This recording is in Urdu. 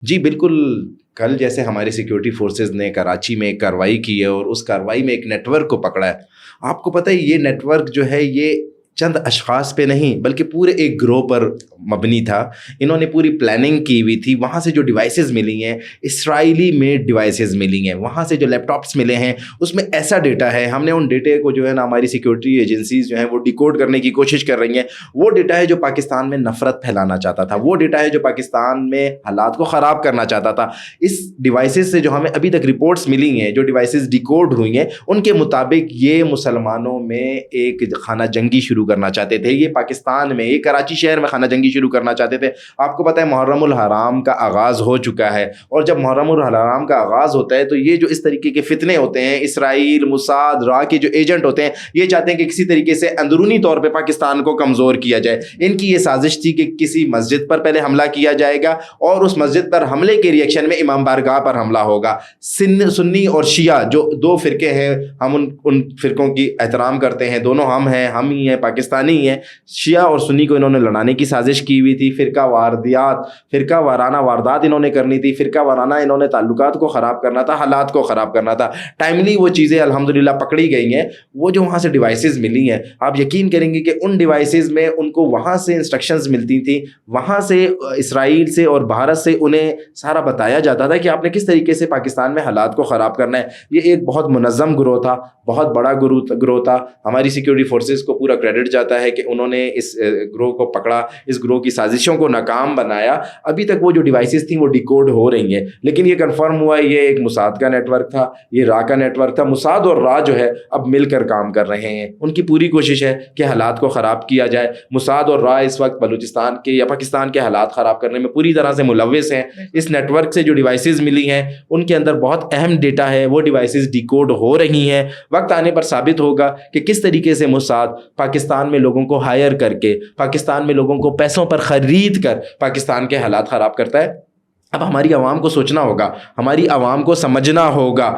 جی بالکل، کل جیسے ہماری سیکیورٹی فورسز نے کراچی میں ایک کارروائی کی ہے اور اس کارروائی میں ایک نیٹ ورک کو پکڑا ہے۔ آپ کو پتہ ہے یہ نیٹ ورک جو ہے یہ چند اشخاص پہ نہیں بلکہ پورے ایک گروہ پر مبنی تھا۔ انہوں نے پوری پلاننگ کی ہوئی تھی۔ وہاں سے جو ڈیوائسز ملی ہیں اسرائیلی میڈ ڈیوائسز ملی ہیں، وہاں سے جو لیپ ٹاپس ملے ہیں اس میں ایسا ڈیٹا ہے، ہم نے ان ڈیٹے کو جو ہے نا ہماری سیکیورٹی ایجنسیز جو ہیں وہ ڈیکوڈ کرنے کی کوشش کر رہی ہیں۔ وہ ڈیٹا ہے جو پاکستان میں نفرت پھیلانا چاہتا تھا، وہ ڈیٹا ہے جو پاکستان میں حالات کو خراب کرنا چاہتا تھا۔ اس ڈیوائسز سے جو ہمیں ابھی تک رپورٹس ملی ہیں، جو ڈیوائسز ڈیکوڈ ہوئی ہیں، ان کے مطابق یہ مسلمانوں میں ایک خانہ جنگی شروع کرنا چاہتے تھے۔ یہ پاکستان میں، یہ کراچی شہر میں خانہ جنگی شروع کرنا چاہتے تھے۔ آپ کو پتہ ہے محرم الحرام کا آغاز ہو چکا ہے، اور جب محرم الحرام کا آغاز ہوتا ہے تو یہ جو اس طریقے کے فتنے ہوتے ہیں، اسرائیل، موساد، را کے جو ایجنٹ ہوتے ہیں، یہ چاہتے ہیں کہ کسی طریقے سے اندرونی طور پہ پاکستان کو کمزور کیا جائے۔ ان کی یہ سازش تھی کہ کسی مسجد پر پہلے حملہ کیا جائے گا اور اس مسجد پر حملے کے ریئیکشن میں امام بارگاہ پر حملہ ہوگا۔ سنی اور شیعہ جو دو فرقے ہیں، ہم ان فرقوں کی احترام کرتے ہیں، دونوں ہم ہیں، ہم ہی ہیں، پاکستانی ہی ہیں۔ شیعہ اور سنی کو انہوں نے لڑانے کی سازش کی ہوئی تھی، فرقہ وارانہ واردات انہوں نے کرنی تھی، فرقہ وارانہ انہوں نے تعلقات کو خراب کرنا تھا، حالات کو خراب کرنا تھا۔ ٹائملی وہ چیزیں الحمدللہ پکڑی گئی ہیں۔ وہ جو وہاں سے ڈیوائسز ملی ہیں، آپ یقین کریں گے کہ ان ڈیوائسز میں ان کو وہاں سے انسٹرکشنز ملتی تھیں، وہاں سے اسرائیل سے اور بھارت سے انہیں سارا بتایا جاتا تھا کہ آپ نے کس طریقے سے پاکستان میں حالات کو خراب کرنا ہے۔ یہ ایک بہت منظم گروہ تھا، بہت بڑا گروہ تھا۔ ہماری سیکیورٹی فورسز کو پورا کریڈٹ جاتا ہے کہ انہوں نے اس گروہ کو پکڑا، اس گروہ کی سازشوں کو ناکام بنایا۔ ابھی تک وہ جو ڈیوائسز تھیں وہ ڈیکوڈ ہو رہی ہیں، لیکن یہ کنفرم ہوا ہے یہ ایک موساد کا نیٹ ورک تھا، یہ را کا نیٹ ورک تھا۔ موساد اور را جو ہے اب مل کر کام کر رہے ہیں، ان کی پوری کوشش ہے کہ حالات کو خراب کیا جائے۔ موساد اور را اس وقت بلوچستان کے یا پاکستان کے حالات خراب کرنے میں پوری طرح سے ملوث ہیں۔ اس نیٹ ورک سے جو ڈیوائسز ملی ہیں ان کے اندر بہت اہم ڈیٹا ہے، وہ ڈیوائسز ڈیکوڈ ہو رہی ہیں۔ وقت آنے پر ثابت ہوگا کہ کس طریقے سے موساد پاکستان میں لوگوں کو ہائر کر کے، پاکستان میں لوگوں کو پیسوں پر خرید کر پاکستان کے حالات خراب کرتا ہے۔ اب ہماری عوام کو سوچنا ہوگا، ہماری عوام کو سمجھنا ہوگا